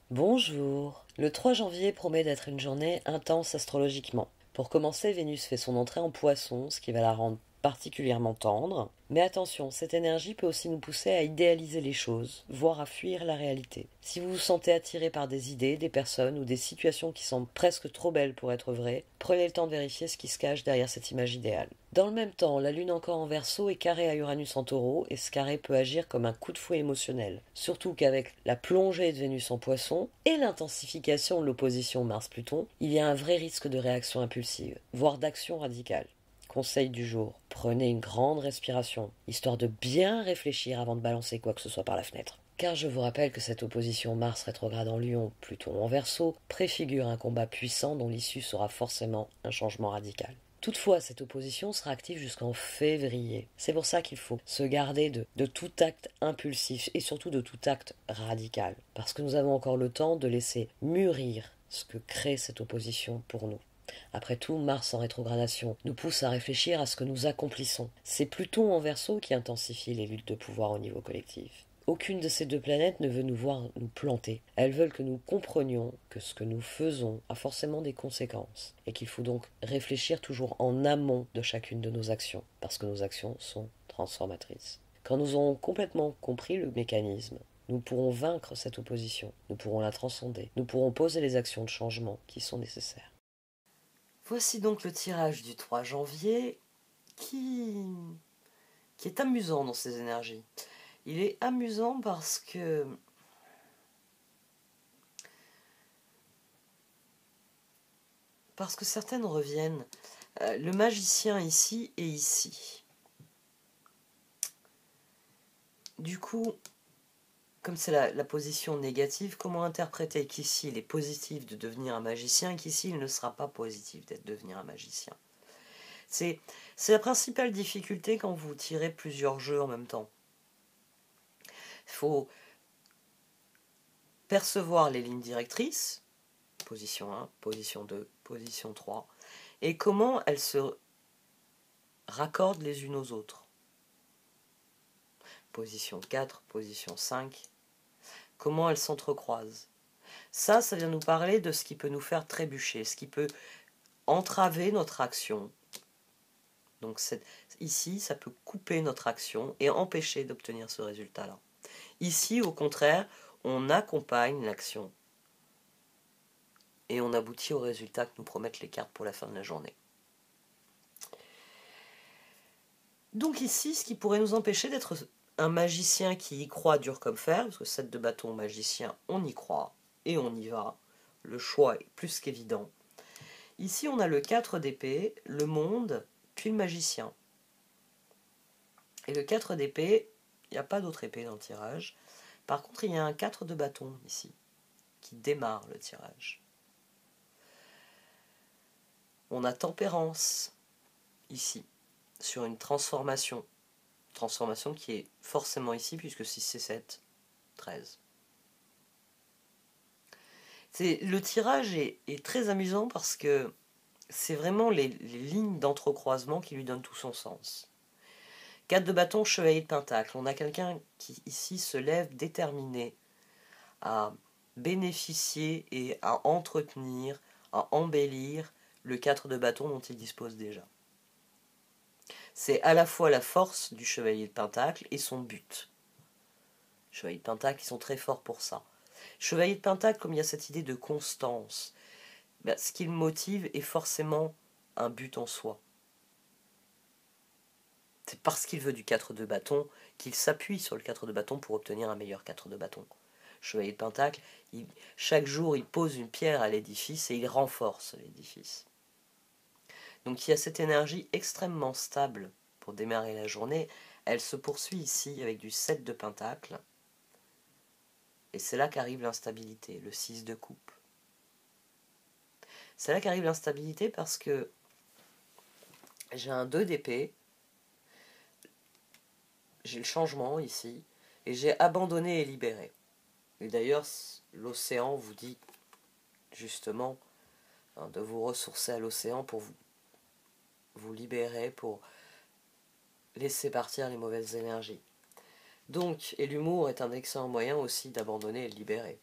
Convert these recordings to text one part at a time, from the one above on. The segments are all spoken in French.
Bonjour. Le 3 janvier promet d'être une journée intense astrologiquement. Pour commencer, Vénus fait son entrée en Poisson, ce qui va la rendre particulièrement tendre. Mais attention, cette énergie peut aussi nous pousser à idéaliser les choses, voire à fuir la réalité. Si vous vous sentez attiré par des idées, des personnes ou des situations qui semblent presque trop belles pour être vraies, prenez le temps de vérifier ce qui se cache derrière cette image idéale. Dans le même temps, la Lune encore en Verseau est carrée à Uranus en Taureau, et ce carré peut agir comme un coup de fouet émotionnel. Surtout qu'avec la plongée de Vénus en Poisson et l'intensification de l'opposition Mars-Pluton, il y a un vrai risque de réaction impulsive, voire d'action radicale. Conseil du jour, prenez une grande respiration, histoire de bien réfléchir avant de balancer quoi que ce soit par la fenêtre. Car je vous rappelle que cette opposition Mars rétrograde en Lion, Pluton en Verseau, préfigure un combat puissant dont l'issue sera forcément un changement radical. Toutefois, cette opposition sera active jusqu'en février. C'est pour ça qu'il faut se garder de tout acte impulsif et surtout de tout acte radical. Parce que nous avons encore le temps de laisser mûrir ce que crée cette opposition pour nous. Après tout, Mars en rétrogradation nous pousse à réfléchir à ce que nous accomplissons. C'est Pluton en Verseau qui intensifie les luttes de pouvoir au niveau collectif. Aucune de ces deux planètes ne veut nous voir nous planter. Elles veulent que nous comprenions que ce que nous faisons a forcément des conséquences et qu'il faut donc réfléchir toujours en amont de chacune de nos actions, parce que nos actions sont transformatrices. Quand nous aurons complètement compris le mécanisme, nous pourrons vaincre cette opposition, nous pourrons la transcender, nous pourrons poser les actions de changement qui sont nécessaires. Voici donc le tirage du 3 janvier qui est amusant dans ses énergies. Il est amusant parce que certaines reviennent. Le magicien ici et ici. Du coup, comme c'est la position négative, comment interpréter qu'ici il est positif de devenir un magicien et qu'ici il ne sera pas positif d'être devenir un magicien. C'est la principale difficulté quand vous tirez plusieurs jeux en même temps. Il faut percevoir les lignes directrices, position 1, position 2, position 3, et comment elles se raccordent les unes aux autres. Position 4, position 5, comment elles s'entrecroisent. Ça vient nous parler de ce qui peut nous faire trébucher, ce qui peut entraver notre action. Donc ici, ça peut couper notre action et empêcher d'obtenir ce résultat-là. Ici, au contraire, on accompagne l'action et on aboutit au résultat que nous promettent les cartes pour la fin de la journée. Donc ici, ce qui pourrait nous empêcher d'être un magicien qui y croit dur comme fer, parce que 7 de bâton magicien, on y croit et on y va. Le choix est plus qu'évident. Ici, on a le 4 d'épée, le monde, puis le magicien. Et le 4 d'épée, il n'y a pas d'autre épée dans le tirage. Par contre, il y a un 4 de bâton ici, qui démarre le tirage. On a tempérance ici, sur une transformation. Transformation qui est forcément ici, puisque 6 c'est 7, 13. Le tirage est très amusant parce que c'est vraiment les lignes d'entrecroisement qui lui donnent tout son sens. 4 de bâton, chevalier de pentacle. On a quelqu'un qui ici se lève déterminé à bénéficier et à entretenir, à embellir le 4 de bâton dont il dispose déjà. C'est à la fois la force du chevalier de pentacle et son but. Chevalier de pentacle, ils sont très forts pour ça. Chevalier de pentacle, comme il y a cette idée de constance, ce qui le motive est forcément un but en soi. C'est parce qu'il veut du 4 de bâton qu'il s'appuie sur le 4 de bâton pour obtenir un meilleur 4 de bâton. Chevalier de pentacle, chaque jour il pose une pierre à l'édifice et il renforce l'édifice. Donc il y a cette énergie extrêmement stable pour démarrer la journée. Elle se poursuit ici avec du 7 de pentacle. Et c'est là qu'arrive l'instabilité, le 6 de coupe. C'est là qu'arrive l'instabilité parce que j'ai un 2 d'épée, j'ai le changement ici, et j'ai abandonné et libéré. Et d'ailleurs, l'océan vous dit justement de vous ressourcer à l'océan pour vous libérer, pour laisser partir les mauvaises énergies. Donc, et l'humour est un excellent moyen aussi d'abandonner et de libérer.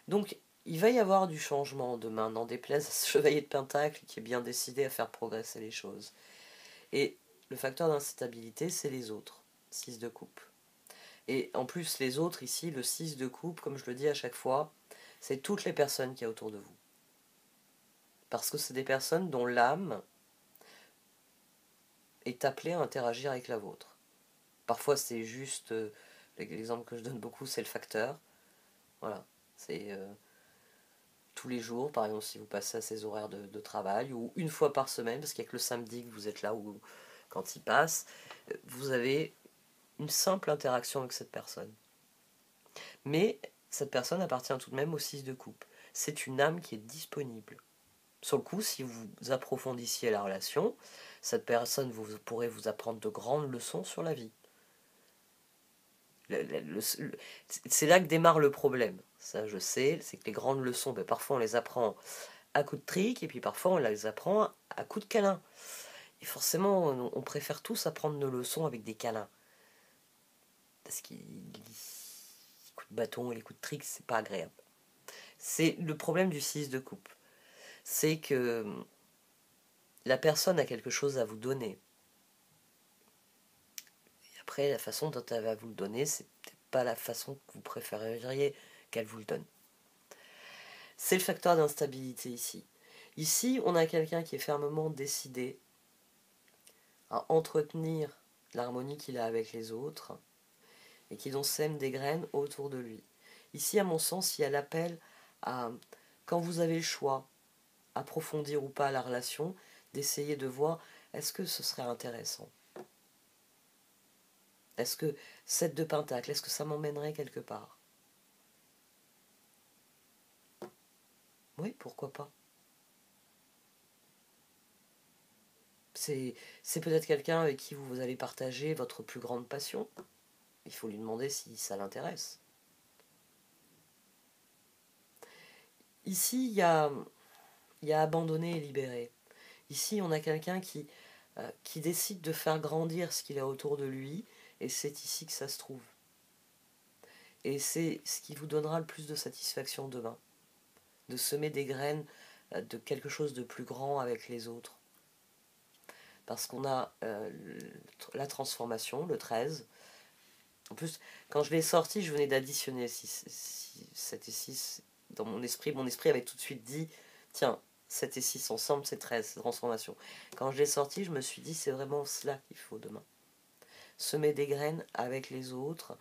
Donc, il va y avoir du changement demain, n'en déplaise à ce chevalier de Pentacle qui est bien décidé à faire progresser les choses. Et le facteur d'instabilité, c'est les autres. 6 de coupe. Et en plus, les autres, ici, le 6 de coupe, comme je le dis à chaque fois, c'est toutes les personnes qu'il y a autour de vous. Parce que c'est des personnes dont l'âme est appelée à interagir avec la vôtre. Parfois, c'est juste... l'exemple que je donne beaucoup, c'est le facteur. Voilà. C'est tous les jours, par exemple, si vous passez à ces horaires de travail, ou une fois par semaine, parce qu'il n'y a que le samedi que vous êtes là, ou quand il passe, vous avez une simple interaction avec cette personne. Mais cette personne appartient tout de même au 6 de coupe. C'est une âme qui est disponible. Sur le coup, si vous approfondissiez la relation, cette personne pourrait vous apprendre de grandes leçons sur la vie. C'est là que démarre le problème. Ça, je sais, c'est que les grandes leçons, parfois on les apprend à coups de trick, et puis parfois on les apprend à coups de câlin. Et forcément, on préfère tous apprendre nos leçons avec des câlins. Parce que les coups de bâton et les coups de trick, c'est pas agréable. C'est le problème du 6 de coupe. C'est que la personne a quelque chose à vous donner. Et après, la façon dont elle va vous le donner, c'est peut-être pas la façon que vous préféreriez qu'elle vous le donne. C'est le facteur d'instabilité ici. Ici, on a quelqu'un qui est fermement décidé à entretenir l'harmonie qu'il a avec les autres et qui donc sème des graines autour de lui. Ici, à mon sens, il y a l'appel à, quand vous avez le choix, approfondir ou pas la relation, d'essayer de voir, est-ce que ce serait intéressant? Est-ce que 7 de pentacle, est-ce que ça m'emmènerait quelque part? Oui, pourquoi pas? C'est peut-être quelqu'un avec qui vous allez partager votre plus grande passion. Il faut lui demander si ça l'intéresse. Ici, il y a abandonné et libéré. Ici, on a quelqu'un qui décide de faire grandir ce qu'il a autour de lui, et c'est ici que ça se trouve. Et c'est ce qui vous donnera le plus de satisfaction demain, de semer des graines de quelque chose de plus grand avec les autres. Parce qu'on a la transformation, le 13. En plus, quand je l'ai sorti, je venais d'additionner 7 et 6 dans mon esprit. Mon esprit avait tout de suite dit, tiens, 7 et 6 ensemble, c'est 13, c'est transformation. Quand je l'ai sorti, je me suis dit, c'est vraiment cela qu'il faut demain. Semer des graines avec les autres,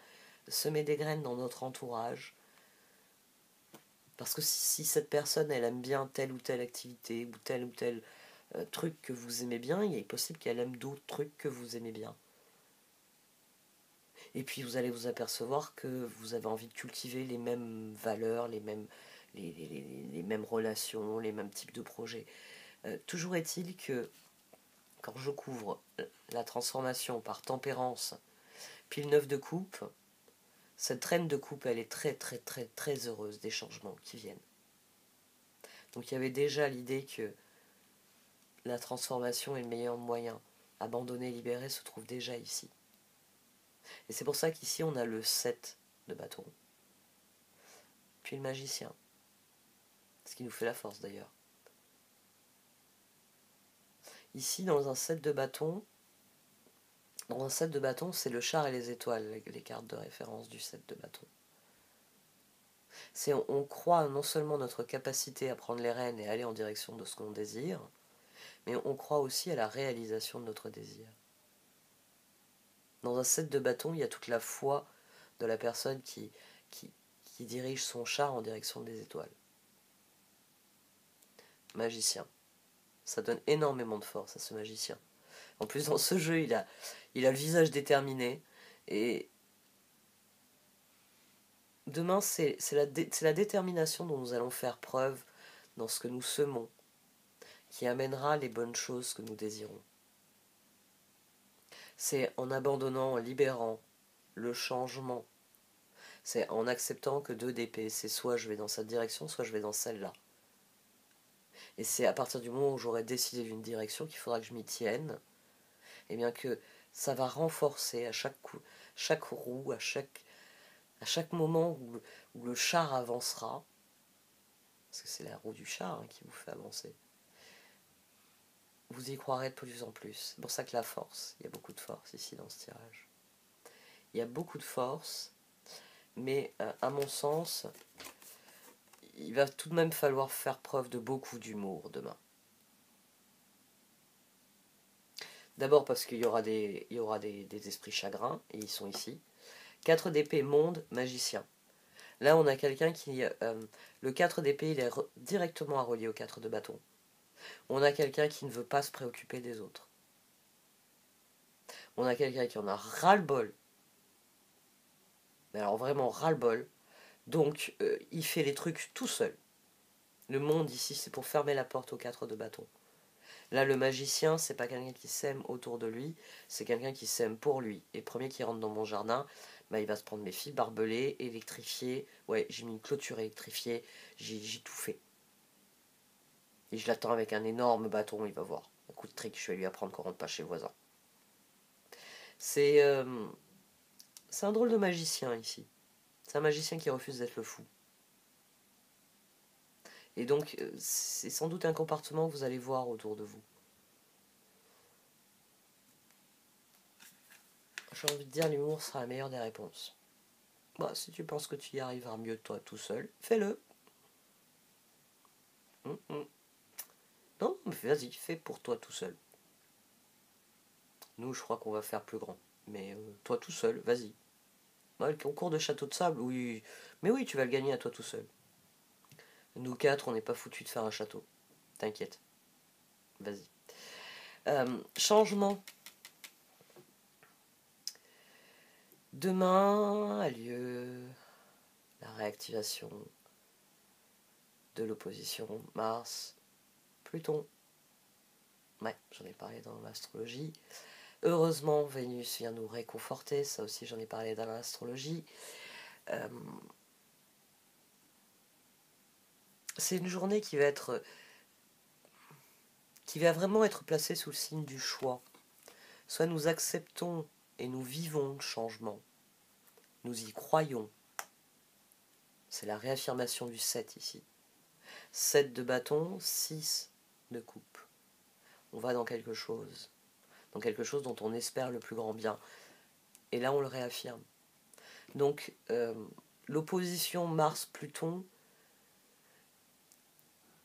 semer des graines dans notre entourage. Parce que si cette personne, elle aime bien telle ou telle activité, ou tel truc que vous aimez bien, il est possible qu'elle aime d'autres trucs que vous aimez bien. Et puis vous allez vous apercevoir que vous avez envie de cultiver les mêmes valeurs, les mêmes relations, les mêmes types de projets. Toujours est-il que quand je couvre la transformation par tempérance, puis le 9 de coupe, cette reine de coupe, elle est très très très très heureuse des changements qui viennent. Donc il y avait déjà l'idée que la transformation est le meilleur moyen. Abandonner, libérer se trouve déjà ici. Et c'est pour ça qu'ici on a le 7 de bâton. Puis le magicien. Ce qui nous fait la force d'ailleurs. Ici, dans un 7 de bâton, c'est le char et les étoiles, les cartes de référence du 7 de bâton. On croit non seulement notre capacité à prendre les rênes et aller en direction de ce qu'on désire, mais on croit aussi à la réalisation de notre désir. Dans un 7 de bâton, il y a toute la foi de la personne qui dirige son char en direction des étoiles. Magicien. Ça donne énormément de force à ce magicien. En plus, dans ce jeu, il a le visage déterminé. Et demain, c'est la détermination dont nous allons faire preuve dans ce que nous semons, qui amènera les bonnes choses que nous désirons. C'est en abandonnant, en libérant le changement. C'est en acceptant que 2 d'épée, c'est soit je vais dans cette direction, soit je vais dans celle-là. Et c'est à partir du moment où j'aurai décidé d'une direction qu'il faudra que je m'y tienne, et bien que ça va renforcer à chaque roue, à chaque moment où le char avancera, parce que c'est la roue du char qui vous fait avancer. Vous y croirez de plus en plus. C'est pour ça que la force, il y a beaucoup de force ici dans ce tirage. Il y a beaucoup de force, mais à mon sens, il va tout de même falloir faire preuve de beaucoup d'humour demain. D'abord parce qu'il y aura des esprits chagrins, et ils sont ici. 4 d'épée, monde, magicien. Là, on a quelqu'un qui... le 4 d'épée, il est directement relié au 4 de bâton. On a quelqu'un qui ne veut pas se préoccuper des autres. On a quelqu'un qui en a ras-le-bol. Mais alors vraiment ras-le-bol. Donc, il fait les trucs tout seul. Le monde ici, c'est pour fermer la porte au 4 de bâton. Là, le magicien, c'est pas quelqu'un qui sème autour de lui, c'est quelqu'un qui sème pour lui. Et le premier qui rentre dans mon jardin, bah, il va se prendre mes fils barbelés, électrifiés. Ouais, j'ai mis une clôture électrifiée, j'ai tout fait. Et je l'attends avec un énorme bâton, il va voir. Un coup de trick, je vais lui apprendre qu'on rentre pas chez le voisin. C'est un drôle de magicien ici. C'est un magicien qui refuse d'être le fou. Et donc, c'est sans doute un comportement que vous allez voir autour de vous. J'ai envie de dire, l'humour sera la meilleure des réponses. Bah, si tu penses que tu y arriveras mieux toi tout seul, fais-le. Non, mais vas-y, fais pour toi tout seul. Nous, je crois qu'on va faire plus grand. Mais toi tout seul, vas-y. Ouais, le concours de château de sable, oui. Mais oui, tu vas le gagner à toi tout seul. Nous 4, on n'est pas foutus de faire un château. T'inquiète. Vas-y. Changement. Demain a lieu la réactivation de l'opposition Mars-Pluton. Ouais, j'en ai parlé dans l'astrologie. Heureusement, Vénus vient nous réconforter, ça aussi j'en ai parlé dans l'astrologie. C'est une journée qui va vraiment être placée sous le signe du choix. Soit nous acceptons et nous vivons le changement. Nous y croyons. C'est la réaffirmation du 7 ici. 7 de bâton, 6 de coupe. On va dans quelque chose dont on espère le plus grand bien. Et là, on le réaffirme. Donc, l'opposition Mars-Pluton,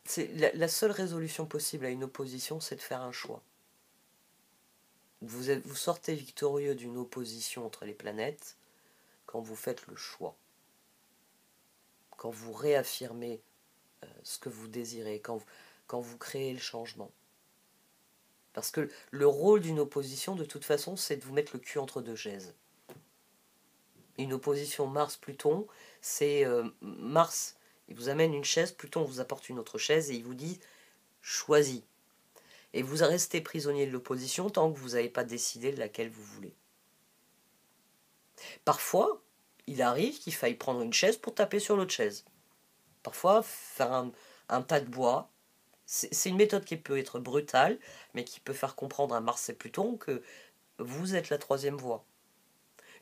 c'est la seule résolution possible à une opposition, c'est de faire un choix. Vous sortez victorieux d'une opposition entre les planètes quand vous faites le choix. Quand vous réaffirmez ce que vous désirez, quand vous créez le changement. Parce que le rôle d'une opposition, de toute façon, c'est de vous mettre le cul entre deux chaises. Une opposition Mars-Pluton, c'est Mars, il vous amène une chaise, Pluton vous apporte une autre chaise et il vous dit « choisis ». Et vous restez prisonnier de l'opposition tant que vous n'avez pas décidé de laquelle vous voulez. Parfois, il arrive qu'il faille prendre une chaise pour taper sur l'autre chaise. Parfois, faire un tas de bois, c'est une méthode qui peut être brutale, mais qui peut faire comprendre à Mars et Pluton que vous êtes la troisième voie.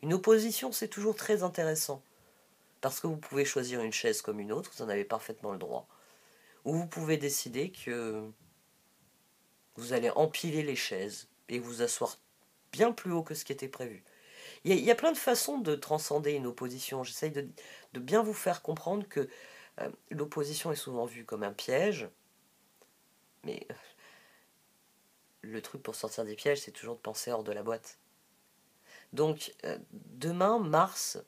Une opposition, c'est toujours très intéressant, parce que vous pouvez choisir une chaise comme une autre, vous en avez parfaitement le droit. Ou vous pouvez décider que vous allez empiler les chaises et vous asseoir bien plus haut que ce qui était prévu. Il y a plein de façons de transcender une opposition. J'essaye de bien vous faire comprendre que l'opposition est souvent vue comme un piège, mais le truc pour sortir des pièges, c'est toujours de penser hors de la boîte. Donc, demain, Mars,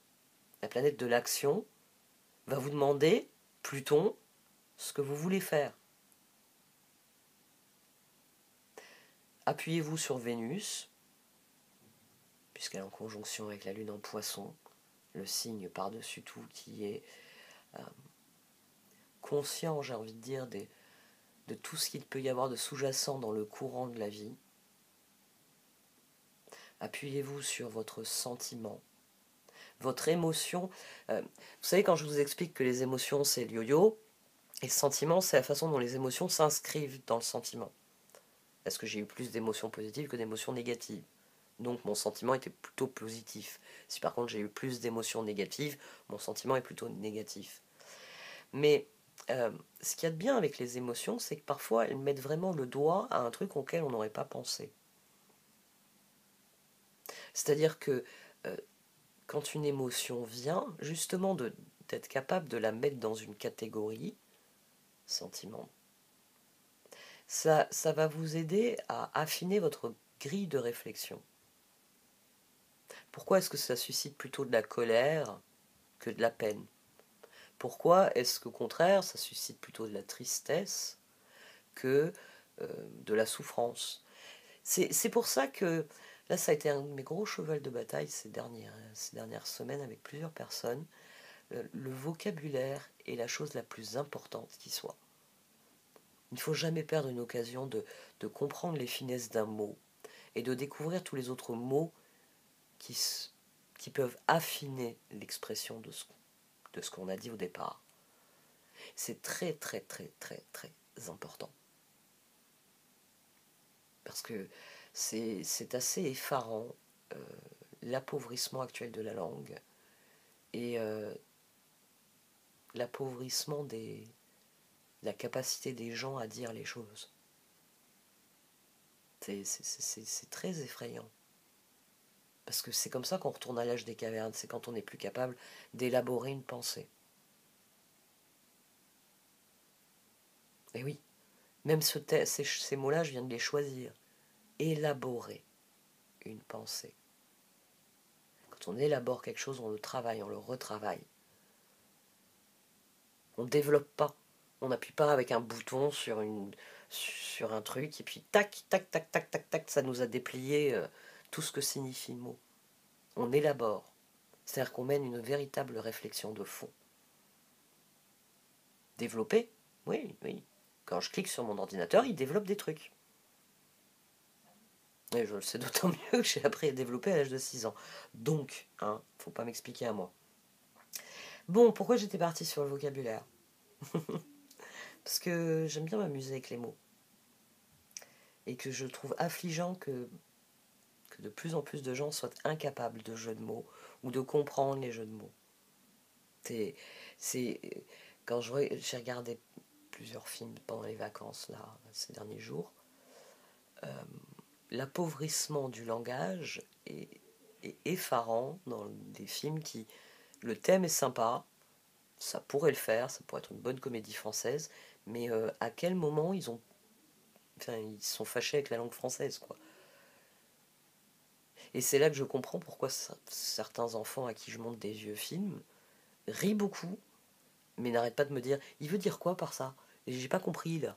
la planète de l'action, va vous demander, Pluton, ce que vous voulez faire. Appuyez-vous sur Vénus, puisqu'elle est en conjonction avec la Lune en Poisson, le signe par-dessus tout qui est conscient, j'ai envie de dire, de tout ce qu'il peut y avoir de sous-jacent dans le courant de la vie. Appuyez-vous sur votre sentiment, votre émotion. Vous savez, quand je vous explique que les émotions, c'est le yo-yo, et le sentiment, c'est la façon dont les émotions s'inscrivent dans le sentiment. Est-ce que j'ai eu plus d'émotions positives que d'émotions négatives? Donc mon sentiment était plutôt positif. Si par contre j'ai eu plus d'émotions négatives, mon sentiment est plutôt négatif. Mais Ce qu'il y a de bien avec les émotions, c'est que parfois elles mettent vraiment le doigt à un truc auquel on n'aurait pas pensé. C'est-à-dire que quand une émotion vient, justement d'être capable de la mettre dans une catégorie, sentiment, ça va vous aider à affiner votre grille de réflexion. Pourquoi est-ce que ça suscite plutôt de la colère que de la peine? Pourquoi est-ce qu'au contraire, ça suscite plutôt de la tristesse que de la souffrance? C'est pour ça que, là, ça a été un de mes gros chevals de bataille ces dernières semaines avec plusieurs personnes. Le vocabulaire est la chose la plus importante qui soit. Il ne faut jamais perdre une occasion de comprendre les finesses d'un mot et de découvrir tous les autres mots qui peuvent affiner l'expression de ce qu'on a dit au départ. C'est très très très très très important. Parce que c'est assez effarant l'appauvrissement actuel de la langue et l'appauvrissement de la capacité des gens à dire les choses. C'est très effrayant. Parce que c'est comme ça qu'on retourne à l'âge des cavernes, c'est quand on n'est plus capable d'élaborer une pensée. Et oui, même ces mots-là, je viens de les choisir. Élaborer une pensée. Quand on élabore quelque chose, on le travaille, on le retravaille. On ne développe pas. On n'appuie pas avec un bouton sur un truc et puis tac, tac, tac, tac, tac, tac, ça nous a déplié tout ce que signifie le mot. On élabore. C'est-à-dire qu'on mène une véritable réflexion de fond. Développer? Oui, oui. Quand je clique sur mon ordinateur, il développe des trucs. Et je le sais d'autant mieux que j'ai appris à développer à l'âge de 6 ans. Donc, faut pas m'expliquer à moi. Bon, pourquoi j'étais partie sur le vocabulaire? Parce que j'aime bien m'amuser avec les mots. Et que je trouve affligeant que de plus en plus de gens soient incapables de jeux de mots ou de comprendre les jeux de mots. Quand j'ai regardé plusieurs films pendant les vacances, là, ces derniers jours, l'appauvrissement du langage est effarant dans des films qui... Le thème est sympa, ça pourrait le faire, ça pourrait être une bonne comédie française, mais à quel moment ils sont fâchés avec la langue française, quoi. Et c'est là que je comprends pourquoi certains enfants à qui je montre des vieux films rient beaucoup, mais n'arrêtent pas de me dire « Il veut dire quoi par ça ?» Et j'ai pas compris, là.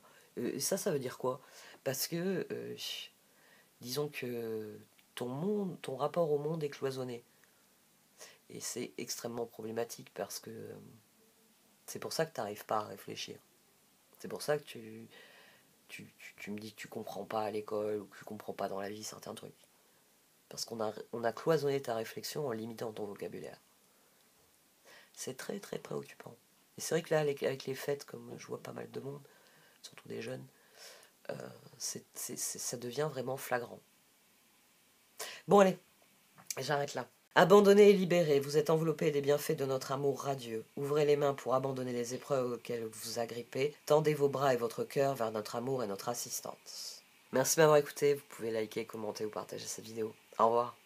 Ça veut dire quoi? Parce que, disons que ton rapport au monde est cloisonné. Et c'est extrêmement problématique parce que c'est pour ça que tu n'arrives pas à réfléchir. C'est pour ça que tu me dis que tu comprends pas à l'école ou que tu comprends pas dans la vie certains trucs. Parce qu'on a cloisonné ta réflexion en limitant ton vocabulaire. C'est très très préoccupant. Et c'est vrai que là, avec les fêtes, comme je vois pas mal de monde, surtout des jeunes, ça devient vraiment flagrant. Bon allez, j'arrête là. Abandonnez et libérez, vous êtes enveloppés des bienfaits de notre amour radieux. Ouvrez les mains pour abandonner les épreuves auxquelles vous vous agrippez. Tendez vos bras et votre cœur vers notre amour et notre assistance. Merci de m'avoir écouté, vous pouvez liker, commenter ou partager cette vidéo. Au revoir.